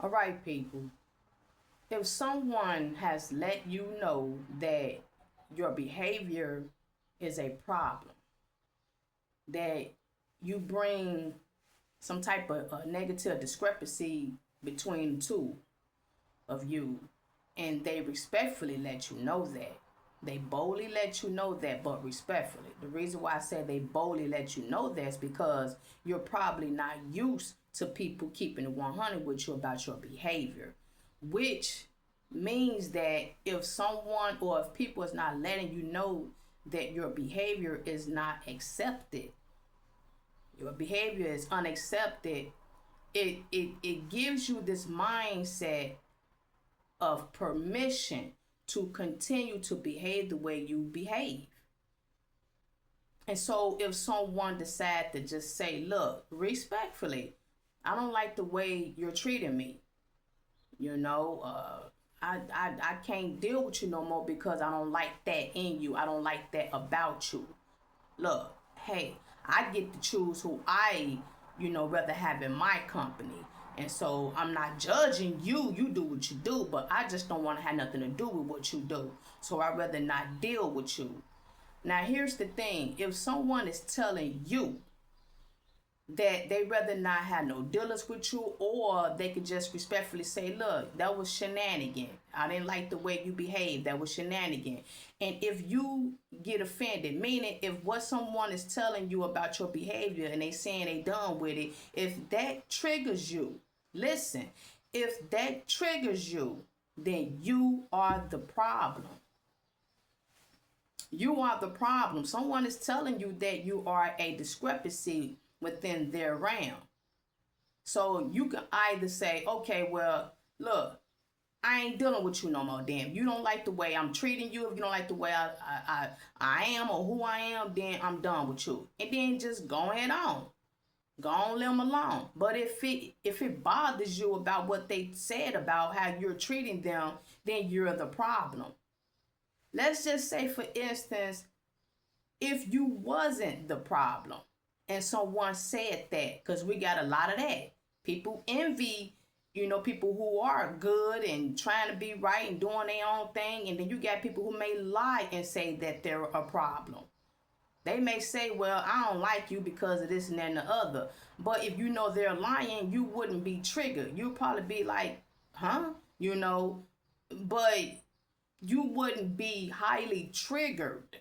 All right, people. If someone has let you know that your behavior is a problem, that you bring some type of negative discrepancy between the two of you, and they respectfully let you know that. They boldly let you know that, but respectfully. The reason why I say they boldly let you know that is because you're probably not used to people keeping it 100 with you about your behavior, which means that if someone or if people is not letting you know that your behavior is not accepted, your behavior is unaccepted, it gives you this mindset of permission to continue to behave the way you behave. And so if someone decide to just say, look, respectfully, I don't like the way you're treating me. You know, I can't deal with you no more because I don't like that in you. I don't like that about you. Look, hey, I get to choose who I, rather have in my company. And so I'm not judging you. You do what you do, but I just don't want to have nothing to do with what you do. So I'd rather not deal with you. Now, here's the thing. If someone is telling you that they rather not have no dealings with you, or they could just respectfully say, look, that was shenanigan. I didn't like the way you behaved. That was shenanigan. And if you get offended, meaning if what someone is telling you about your behavior and they saying they done with it, if that triggers you, listen, if that triggers you, then you are the problem. You are the problem. Someone is telling you that you are a discrepancy within their realm. So you can either say, okay, well, look, I ain't dealing with you no more. Damn, you don't like the way I'm treating you. If you don't like the way I am or who I am, then I'm done with you. And then just go ahead on. Go on, leave them alone. But if it bothers you about what they said about how you're treating them, then you're the problem. Let's just say, for instance, if you wasn't the problem and someone said that, because we got a lot of that. People envy, people who are good and trying to be right and doing their own thing. And then you got people who may lie and say that they're a problem. They may say, well, I don't like you because of this and that and the other. But if you know they're lying, you wouldn't be triggered. You'd probably be like, huh? But you wouldn't be highly triggered.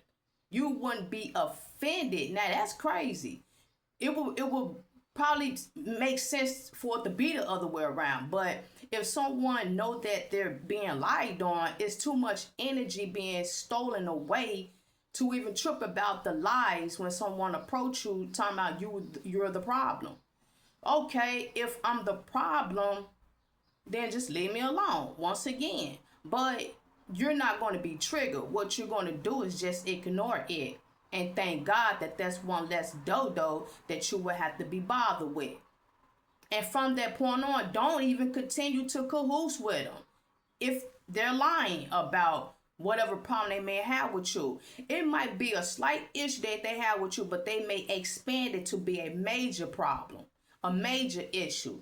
You wouldn't be offended. Now that's crazy. It will probably make sense for it to be the other way around. But if someone know that they're being lied on, it's too much energy being stolen away to even trip about the lies when someone approach you talking about you're the problem. Okay, if I'm the problem, then just leave me alone once again. But you're not going to be triggered. What you're going to do is just ignore it and thank God that that's one less dodo that you will have to be bothered with. And from that point on, don't even continue to cahoots with them if they're lying about whatever problem they may have with you. It might be a slight issue that they have with you, but they may expand it to be a major problem, a major issue.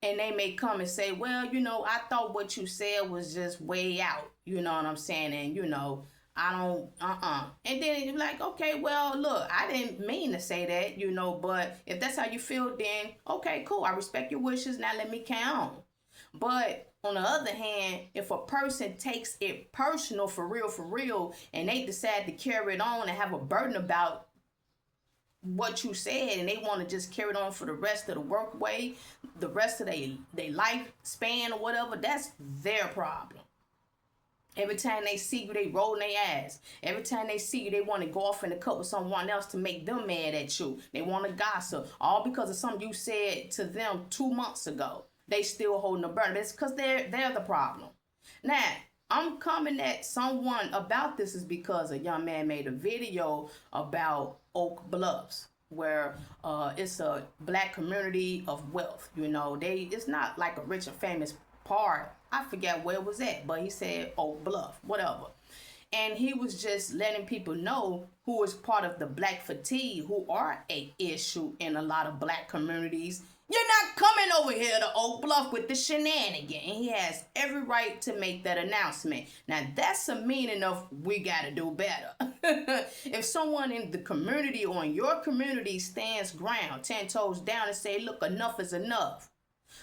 And they may come and say, well, I thought what you said was just way out. You know what I'm saying? And, I don't, And then you're like, okay, well, look, I didn't mean to say that, but if that's how you feel, then, okay, cool. I respect your wishes. Now let me carry on. But on the other hand, if a person takes it personal for real, and they decide to carry it on and have a burden about what you said, and they want to just carry it on for the rest of the work way, the rest of their lifespan or whatever, that's their problem. Every time they see you, they roll their ass. Every time they see you, they want to go off in the cut with someone else to make them mad at you. They want to gossip, all because of something you said to them 2 months ago. They still holding the burden. It's because they're the problem. Now, I'm coming at someone about this is because a young man made a video about Oak Bluffs, where it's a black community of wealth. It's not like a rich and famous part. I forget where it was at, but he said Oak Bluff, whatever. And he was just letting people know who is part of the black fatigue, who are a issue in a lot of black communities You're not coming over here to Oak Bluff with the shenanigan. And he has every right to make that announcement. Now, that's a meaning of we got to do better. If someone in the community or in your community stands ground, 10 toes down and say, look, enough is enough.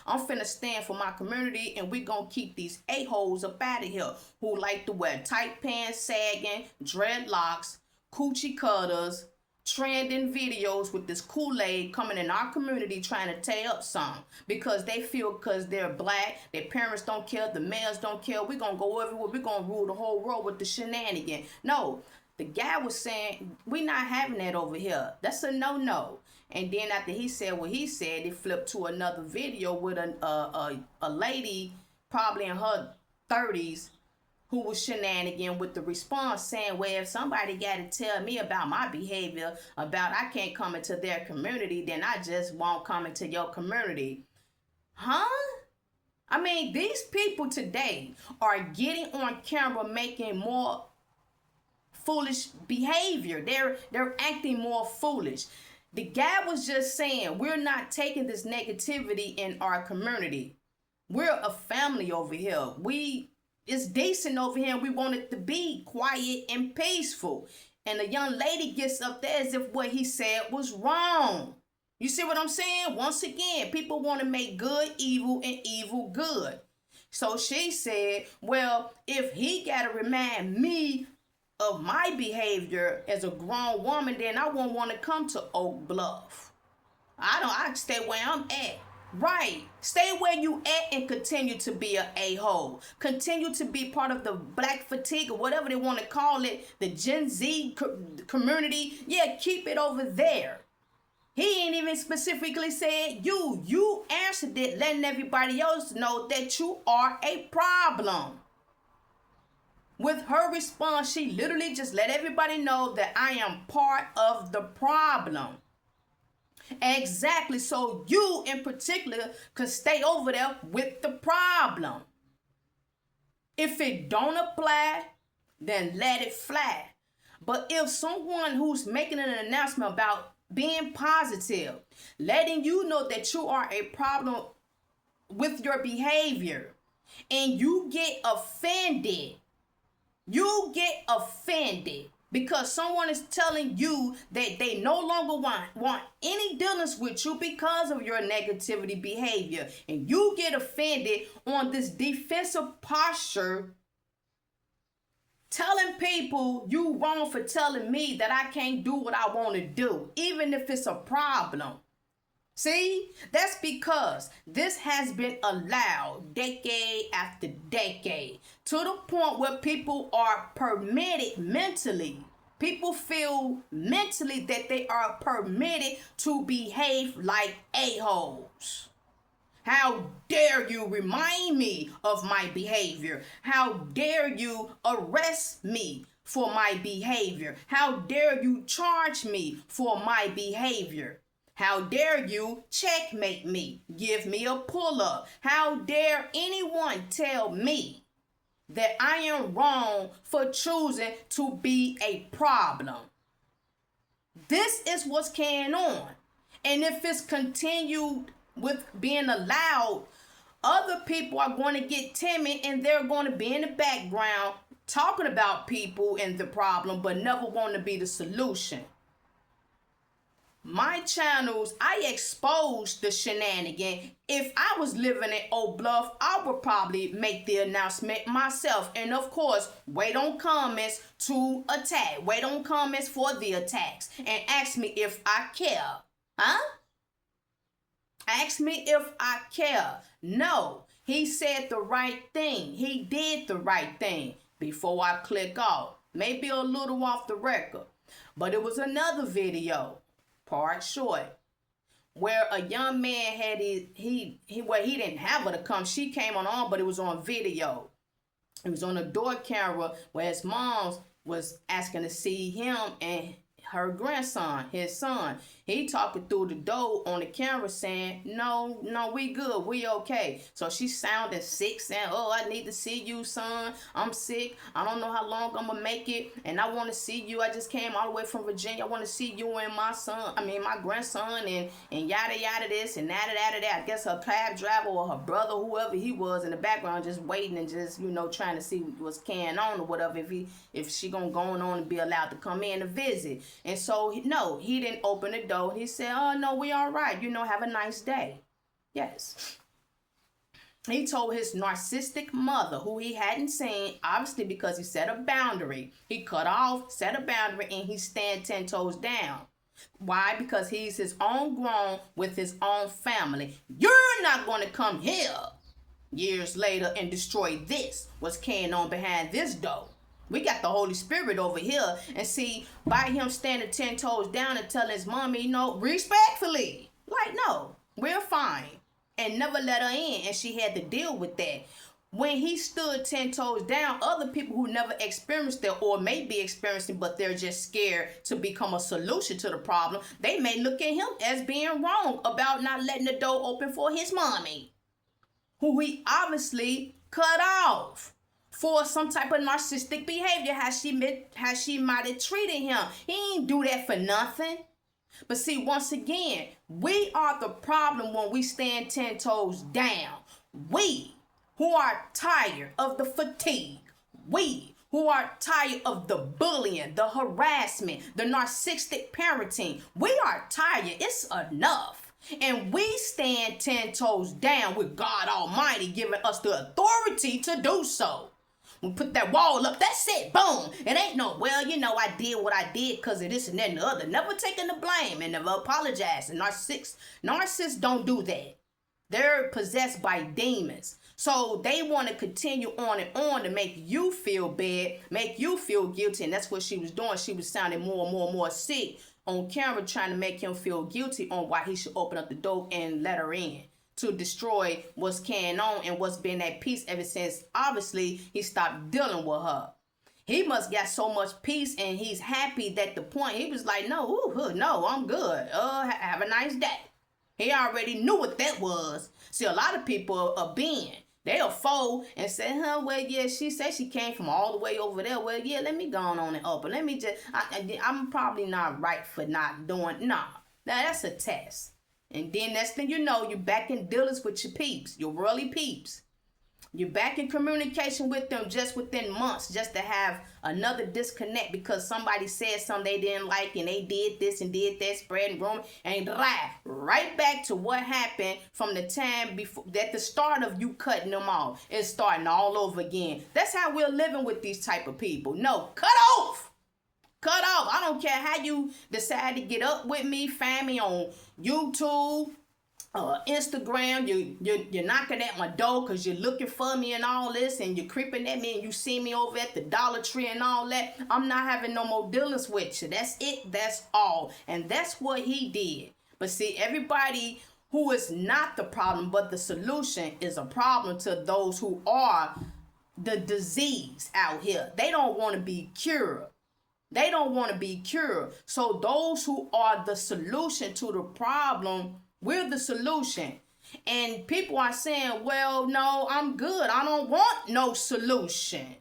I'm finna stand for my community, and we gonna keep these a-holes up out of here who like to wear tight pants, sagging, dreadlocks, coochie cutters, trending videos with this Kool-Aid coming in our community trying to tear up some because they feel because they're black, their parents don't care, the males don't care, we're gonna go everywhere, we're gonna rule the whole world with the shenanigan. No, the guy was saying, we not having that over here. That's a no-no. And then after he said what he said, it flipped to another video with a lady probably in her 30s who was shenanigan with the response saying, well, if somebody got to tell me about my behavior, about I can't come into their community, then I just won't come into your community. Huh? I mean, these people today are getting on camera making more foolish behavior. They're acting more foolish. The guy was just saying, we're not taking this negativity in our community. We're a family over here. It's decent over here, and we want it to be quiet and peaceful. And the young lady gets up there as if what he said was wrong. You see what I'm saying? Once again, people want to make good evil and evil good. So she said, well, if he got to remind me of my behavior as a grown woman, then I won't want to come to Oak Bluff. I stay where I'm at. Right. Stay where you at and continue to be an a-hole. Continue to be part of the black fatigue or whatever they want to call it, the Gen Z community. Yeah, keep it over there. He ain't even specifically said you. You answered it, letting everybody else know that you are a problem. With her response, she literally just let everybody know that I am part of the problem. Exactly. So you in particular could stay over there with the problem. If it don't apply, then let it fly. But if someone who's making an announcement about being positive, letting you know that you are a problem with your behavior, and you get offended, because someone is telling you that they no longer want any dealings with you because of your negativity behavior, and you get offended on this defensive posture, telling people you wrong for telling me that I can't do what I want to do, even if it's a problem. See, that's because this has been allowed decade after decade to the point where people are permitted mentally. People feel mentally that they are permitted to behave like a-holes. How dare you remind me of my behavior? How dare you arrest me for my behavior? How dare you charge me for my behavior? How dare you checkmate me, give me a pull-up? How dare anyone tell me that I am wrong for choosing to be a problem? This is what's carrying on. And if it's continued with being allowed, other people are going to get timid and they're going to be in the background talking about people and the problem, but never want to be the solution. My channels, I expose the shenanigan. If I was living in Oak Bluff, I would probably make the announcement myself. And of course, wait on comments to attack. Wait on comments for the attacks. And ask me if I care. Huh? Ask me if I care. No, he said the right thing. He did the right thing before I click off. Maybe a little off the record. But it was another video, part short, where a young man had he didn't have her to come. She came on, but it was on video. It was on a door camera where his mom was asking to see him and her grandson, his son. He talking through the door on the camera saying, no, we good, we okay. So she sounding sick, saying, oh, I need to see you, son. I'm sick. I don't know how long I'm gonna make it, and I want to see you. I just came all the way from Virginia. I want to see you and my grandson, and yada yada this and that. I guess her cab driver or her brother, whoever he was in the background, just waiting and just trying to see what's carrying on or whatever. If she gonna go on and be allowed to come in to visit. And so no, he didn't open the door. He said, oh no, we all right. Have a nice day. Yes. He told his narcissistic mother, who he hadn't seen, obviously because he set a boundary. He cut off, set a boundary, and he stand 10 toes down. Why? Because he's his own grown with his own family. You're not going to come here years later and destroy this, what's carrying on behind this door. We got the Holy Spirit over here. And see, by him standing 10 toes down and telling his mommy, respectfully, like, no, we're fine. And never let her in. And she had to deal with that. When he stood 10 toes down, other people who never experienced it or may be experiencing, but they're just scared to become a solution to the problem, they may look at him as being wrong about not letting the door open for his mommy, who he obviously cut off for some type of narcissistic behavior, how she might have treated him. He ain't do that for nothing. But see, once again, we are the problem when we stand 10 toes down. We who are tired of the fatigue. We who are tired of the bullying, the harassment, the narcissistic parenting. We are tired. It's enough. And we stand 10 toes down with God Almighty giving us the authority to do so. We put that wall up. That's it. Boom. It ain't no, I did what I did because of this and that and the other. Never taking the blame and never apologizing. Narcissists don't do that. They're possessed by demons. So they want to continue on and on to make you feel bad, make you feel guilty. And that's what she was doing. She was sounding more and more sick on camera, trying to make him feel guilty on why he should open up the door and let her in to destroy what's carrying on and what's been at peace ever since, obviously, he stopped dealing with her. He must got so much peace and he's happy that the point, he was like, no, I'm good. Have a nice day. He already knew what that was. See, a lot of people are being. They'll fold and say, she said she came from all the way over there. Well, yeah, let me go on and up. But let me just, I'm probably not right for not doing, Now, that's a test. And then next thing you know, you're back in dealings with your peeps, your worldly peeps. You're back in communication with them just within months, just to have another disconnect because somebody said something they didn't like and they did this and did that, spreading rumor, and right back to what happened from the time before, at the start of you cutting them off. It's starting all over again. That's how we're living with these type of people. No, cut off. Cut off. I don't care how you decide to get up with me. Find me on YouTube, Instagram. You're knocking at my door because you're looking for me and all this, and you're creeping at me and you see me over at the Dollar Tree and all that. I'm not having no more dealings with you. That's it. That's all. And that's what he did. But see, everybody who is not the problem but the solution is a problem to those who are the disease out here. They don't want to be cured. They don't want to be cured. So those who are the solution to the problem, we're the solution. And people are saying, well, no, I'm good. I don't want no solution.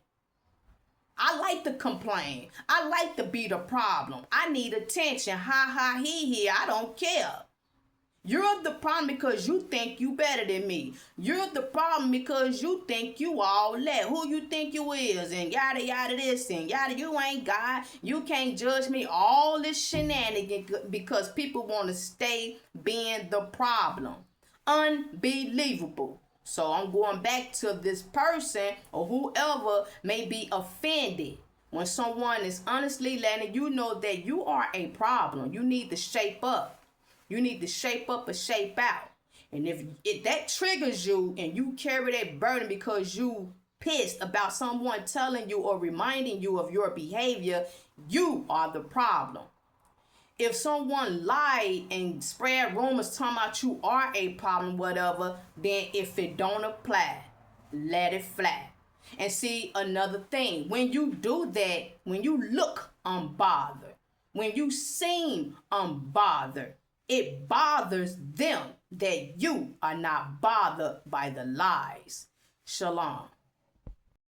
I like to complain. I like to be the problem. I need attention. Ha, ha, he. I don't care. You're the problem because you think you better than me. You're the problem because you think you all that. Who you think you is and yada yada this and yada. You ain't God. You can't judge me. All this shenanigans because people want to stay being the problem. Unbelievable. So I'm going back to this person or whoever may be offended. When someone is honestly letting you know that you are a problem. You need to shape up. You need to shape up or shape out. And if that triggers you and you carry that burden because you pissed about someone telling you or reminding you of your behavior, you are the problem. If someone lied and spread rumors talking about you are a problem, whatever, then if it don't apply, let it fly. And see, another thing, when you do that, when you look unbothered, when you seem unbothered, it bothers them that you are not bothered by the lies. Shalom.